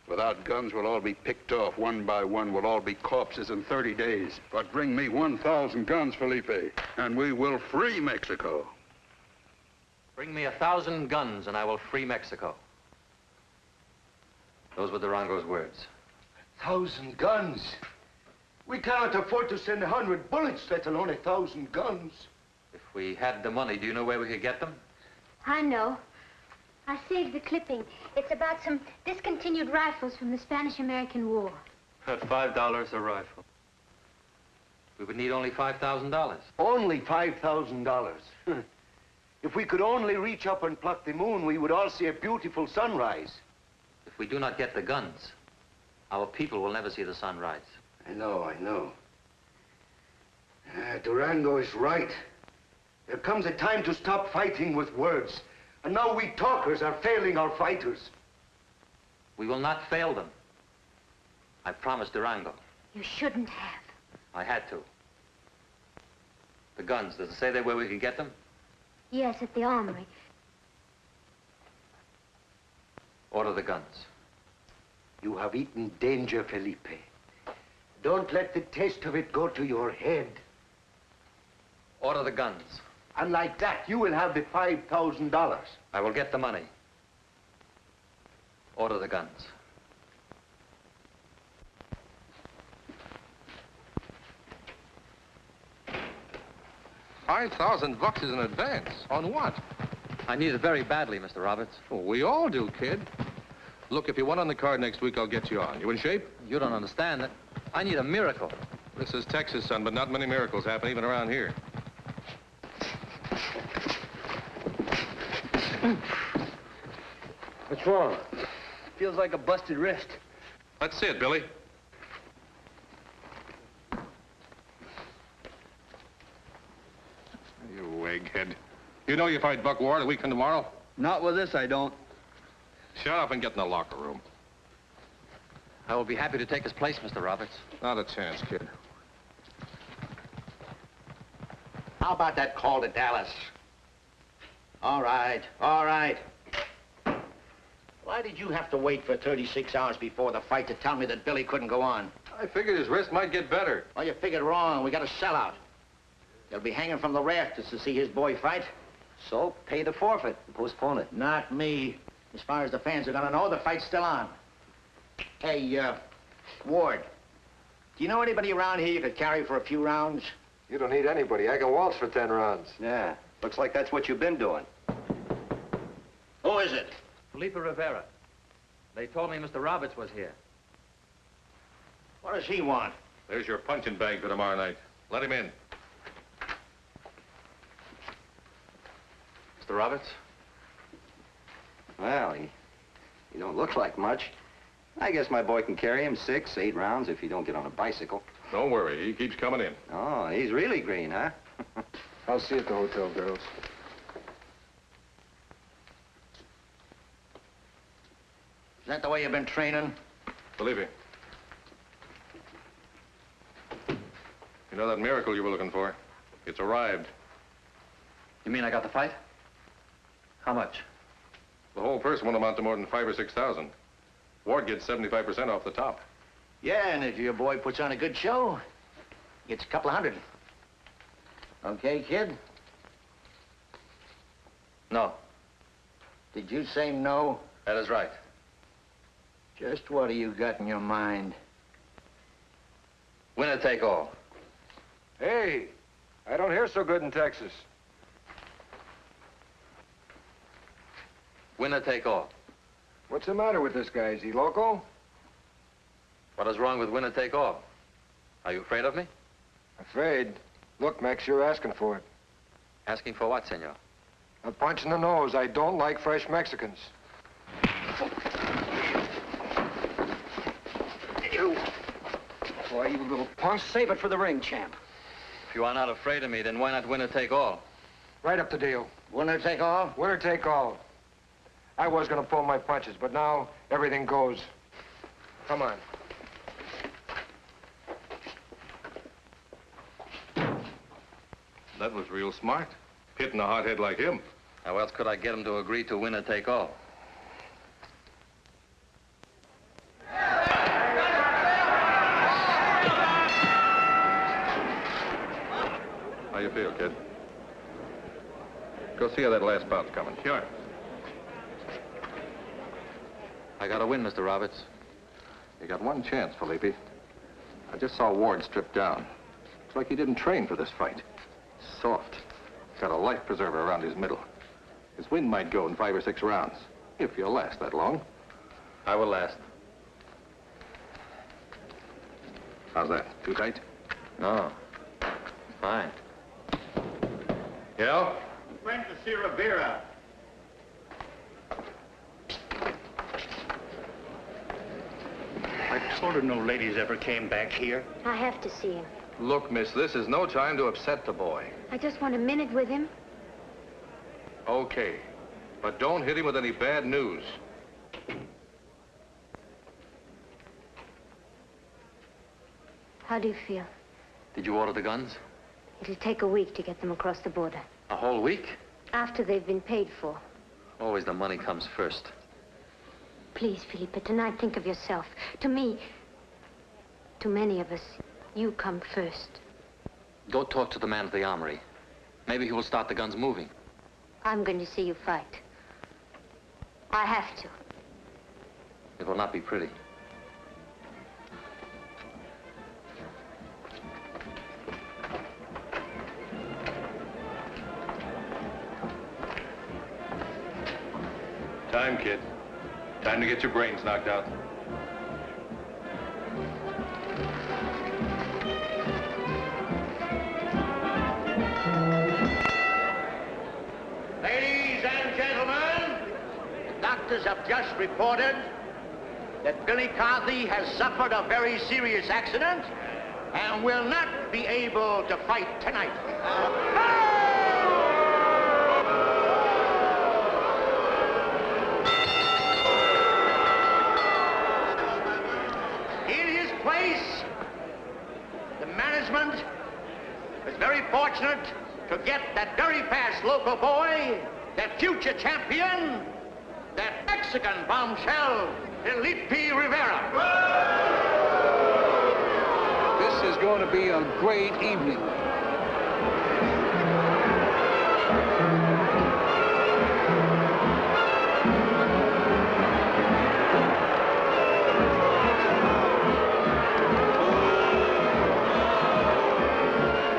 Without guns, we'll all be picked off one by one. We'll all be corpses in 30 days. But bring me 1,000 guns, Felipe, and we will free Mexico. Bring me 1,000 guns and I will free Mexico. Those were Durango's words. 1,000 guns? We cannot afford to send 100 bullets, let alone 1,000 guns. If we had the money, do you know where we could get them? I know. I saved the clipping. It's about some discontinued rifles from the Spanish-American War. At $5 a rifle. We would need only $5,000. Only $5,000. If we could only reach up and pluck the moon, we would all see a beautiful sunrise. If we do not get the guns, our people will never see the sunrise. I know. Durango is right. There comes a time to stop fighting with words. And now we talkers are failing our fighters. We will not fail them. I promised Durango. You shouldn't have. I had to. The guns, does it say there where we can get them? Yes, at the armory. Order the guns. You have eaten danger, Felipe. Don't let the taste of it go to your head. Order the guns. And like that, you will have the $5,000. I will get the money. Order the guns. $5,000 is in advance. On what? I need it very badly, Mr. Roberts. Well, we all do, kid. Look, if you want on the card next week, I'll get you on. You in shape? You don't understand that. I need a miracle. This is Texas, son, but not many miracles happen even around here. What's wrong? Feels like a busted wrist. Let's see it, Billy. You egghead. You know you fight Buck Ward a week from tomorrow? Not with this, I don't. Shut up and get in the locker room. I will be happy to take his place, Mr. Roberts. Not a chance, kid. How about that call to Dallas? All right. Why did you have to wait for 36 hours before the fight to tell me that Billy couldn't go on? I figured his wrist might get better. Well, you figured wrong. We got a sellout. He'll be hanging from the rafters to see his boy fight. So, pay the forfeit and postpone it. Not me. As far as the fans are gonna know, the fight's still on. Hey, Ward, do you know anybody around here you could carry for a few rounds? You don't need anybody. I can waltz for 10 rounds. Yeah, looks like that's what you've been doing. Who is it? Felipe Rivera. They told me Mr. Roberts was here. What does he want? There's your punching bag for tomorrow night. Let him in. Mr. Roberts? Well, he don't look like much. I guess my boy can carry him 6, 8 rounds if you don't get on a bicycle. Don't worry, he keeps coming in. Oh, he's really green, huh? I'll see you at the hotel, girls. Is that the way you've been training? Believe me. You know that miracle you were looking for? It's arrived. You mean I got the fight? How much? The whole purse won't amount to more than 5,000 or 6,000. Ward gets 75% off the top. Yeah, and if your boy puts on a good show, gets a couple of hundred. Okay, kid? No. Did you say no? That is right. Just what do you got in your mind? Winner take all. Hey, I don't hear so good in Texas. Winner take all. What's the matter with this guy? Is he loco? What is wrong with winner take all? Are you afraid of me? Afraid? Look, Max, you're asking for it. Asking for what, senor? A punch in the nose. I don't like fresh Mexicans. You. Boy, you little punk. Save it for the ring, champ. If you are not afraid of me, then why not winner take all? Right up the deal. Winner take all? Winner take all. I was gonna pull my punches, but now everything goes. Come on. That was real smart. Hitting a hothead like him. How else could I get him to agree to winner take all? How you feel, kid? Go see how that last bout's coming. Sure. I got to win, Mr. Roberts. You got one chance, Felipe. I just saw Ward stripped down. It's like he didn't train for this fight. Soft. Got a life preserver around his middle. His wind might go in 5 or 6 rounds, if you'll last that long. I will last. How's that? Too tight? No. Fine. Yeah? Went to see Rivera. I told her no ladies ever came back here. I have to see him. Look, miss, this is no time to upset the boy. I just want a minute with him. Okay. But don't hit him with any bad news. How do you feel? Did you order the guns? It'll take a week to get them across the border. A whole week? After they've been paid for. Always the money comes first. Please, Felipe, tonight think of yourself. To me, to many of us, you come first. Go talk to the man at the armory. Maybe he will start the guns moving. I'm going to see you fight. I have to. It will not be pretty. Time, kid. Time to get your brains knocked out. Ladies and gentlemen, the doctors have just reported that Billy Carthy has suffered a very serious accident and will not be able to fight tonight. In his place, the management is very fortunate to get that very fast local boy, that future champion, that Mexican bombshell, Felipe Rivera. This is going to be a great evening.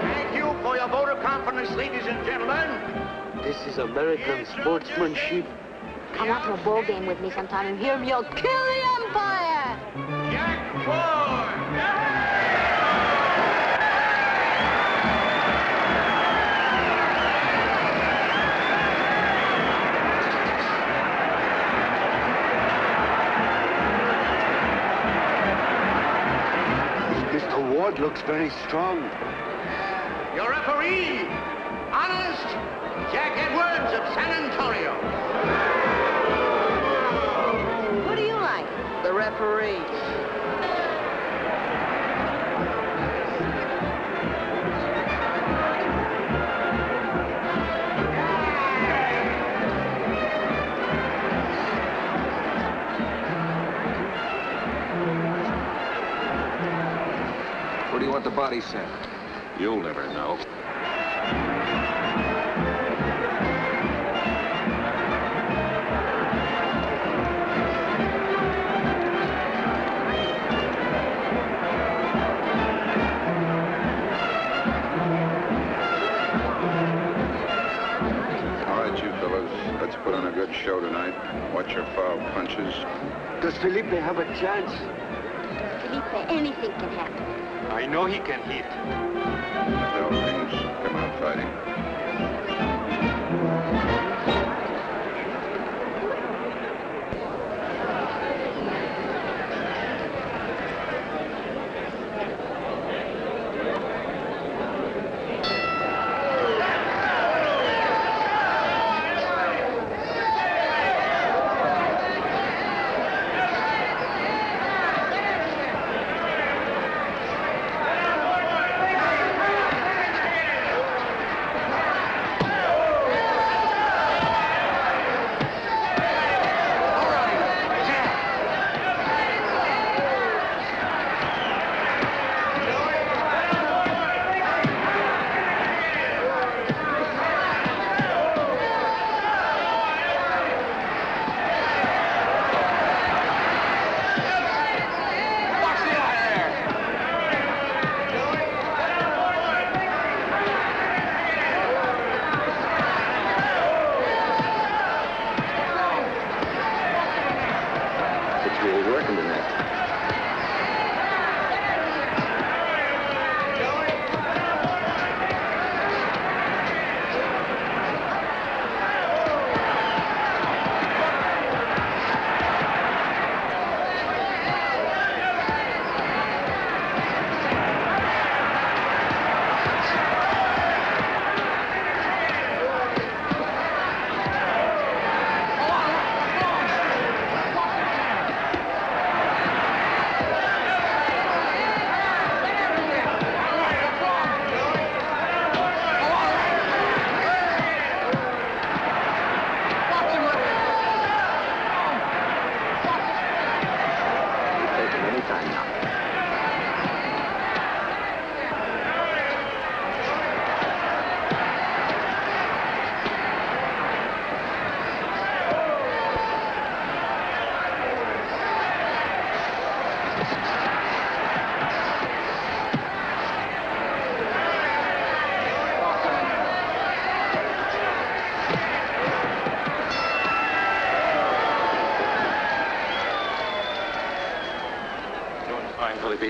Thank you for your vote of confidence, ladies and gentlemen. This is American sportsmanship. Come out to a ball game with me sometime and hear him yell, "Kill the Empire!" Jack Ford! Mr. Ward looks very strong. Your referee, honest, Jack Edwards of San Antonio. Who do you like? The referee. Where do you want the body sent? You'll never know. All right, you fellas, let's put on a good show tonight. Watch your foul punches. Does Felipe have a chance? Felipe, anything can happen. I know he can hit. Bell rings. Come out fighting.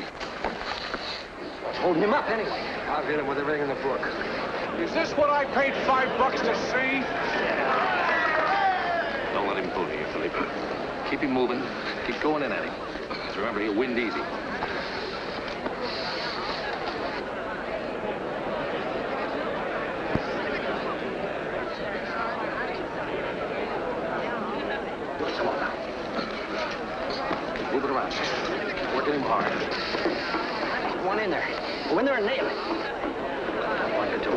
see. What's holding him up, anyway? I'll hit him with everything in the book. Is this what I paid $5 to see? Don't let him fool you, Felipe. Keep him moving. Keep going in at him. Just remember, he'll wind easy. Come on now. Move it around. Working him hard. One in there. Go in there and nail it. One, two.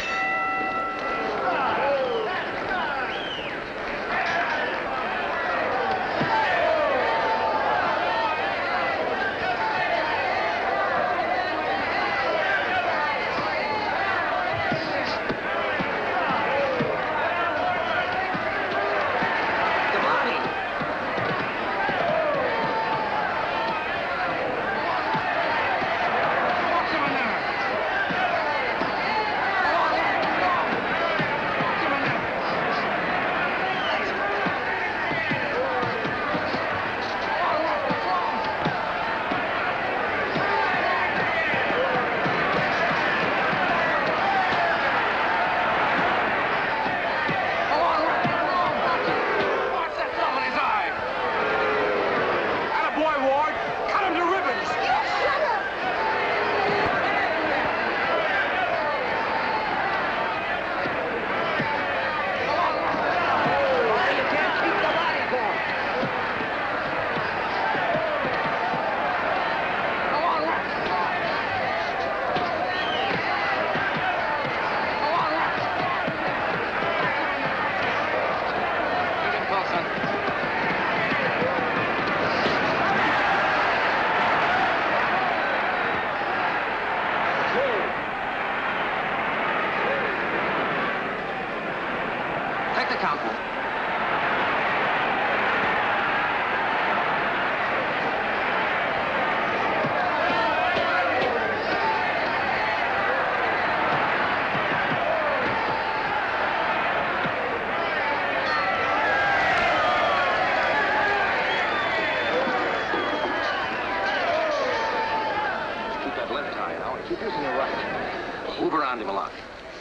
Move around him a lot.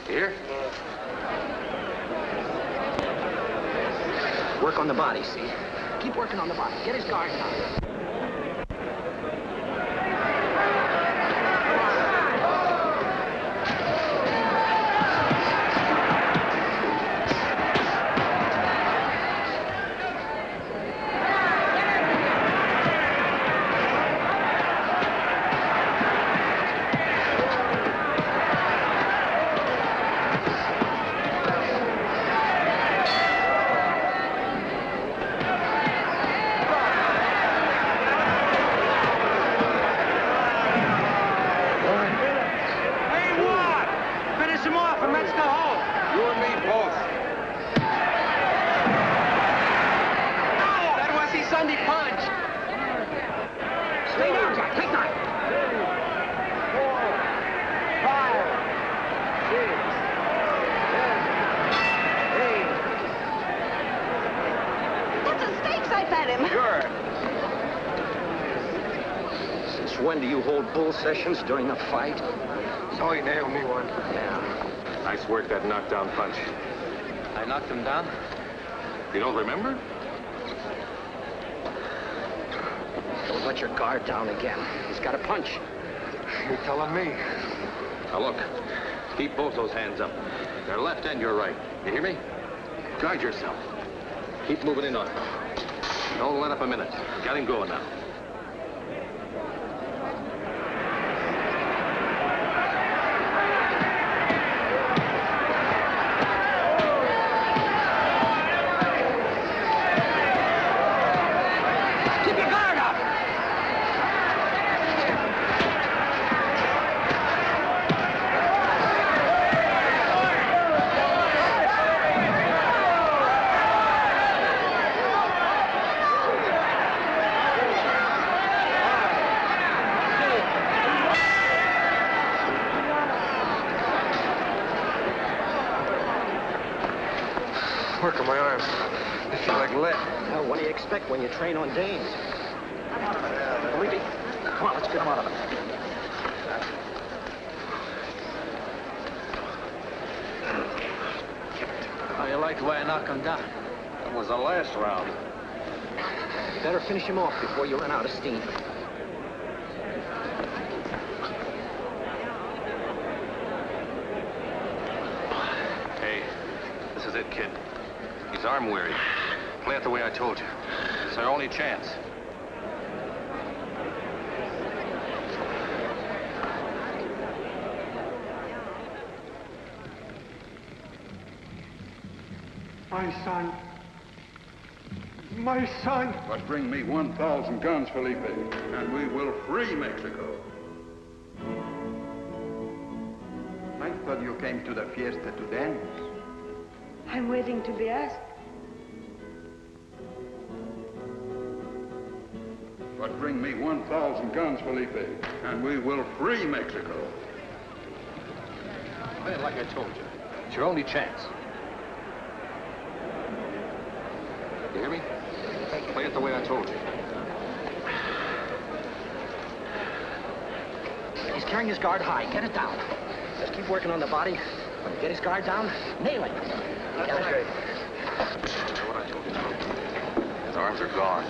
Here? Work on the body, see? Keep working on the body. Get his guard down. When do you hold bull sessions during the fight? So he nailed me one. Yeah. Nice work, that knockdown punch. I knocked him down? You don't remember? Don't let your guard down again. He's got a punch. You're telling me. Now look, keep both those hands up. Your left and your right. You hear me? Guard yourself. Keep moving in on him. Don't let up a minute. Got him going now. Work on my arms. They feel like lead. Well, what do you expect when you train on dames? Felipe, Come on, let's get him out of it. How you like the way I knock him down? That was the last round. You better finish him off before you run out of steam. Hey, this is it, kid. He's arm weary. Play it the way I told you. It's our only chance. My son. My son. But bring me 1,000 guns, Felipe, and we will free Mexico. I thought you came to the fiesta to dance. I'm waiting to be asked. But bring me 1,000 guns, Felipe, and we will free Mexico. Play it like I told you. It's your only chance. You hear me? Play it the way I told you. He's carrying his guard high. Get it down. Just keep working on the body. When you get his guard down, nail him. That's great. What I told you. His arms are gone.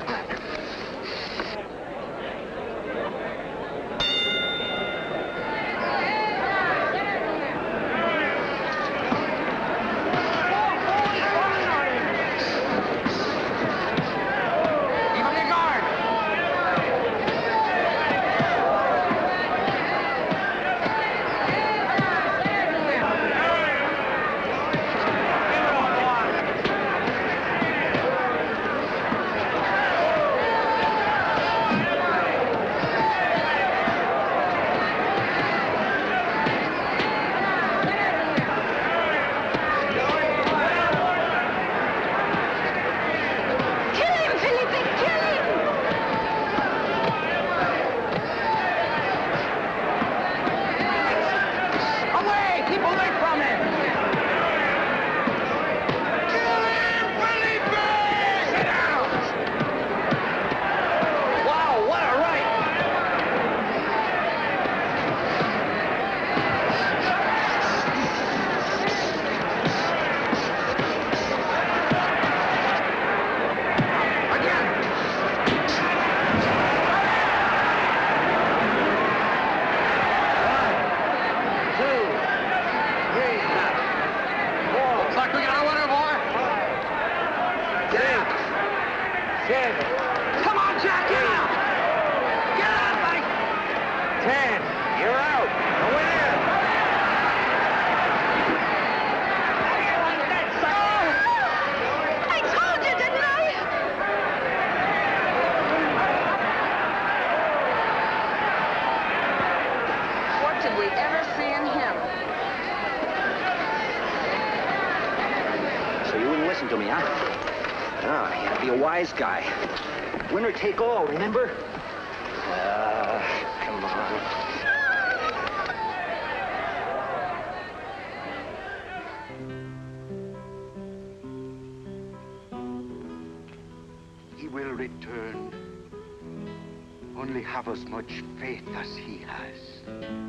Guy. Winner take all, remember? Come on. He will return. Only have as much faith as he has.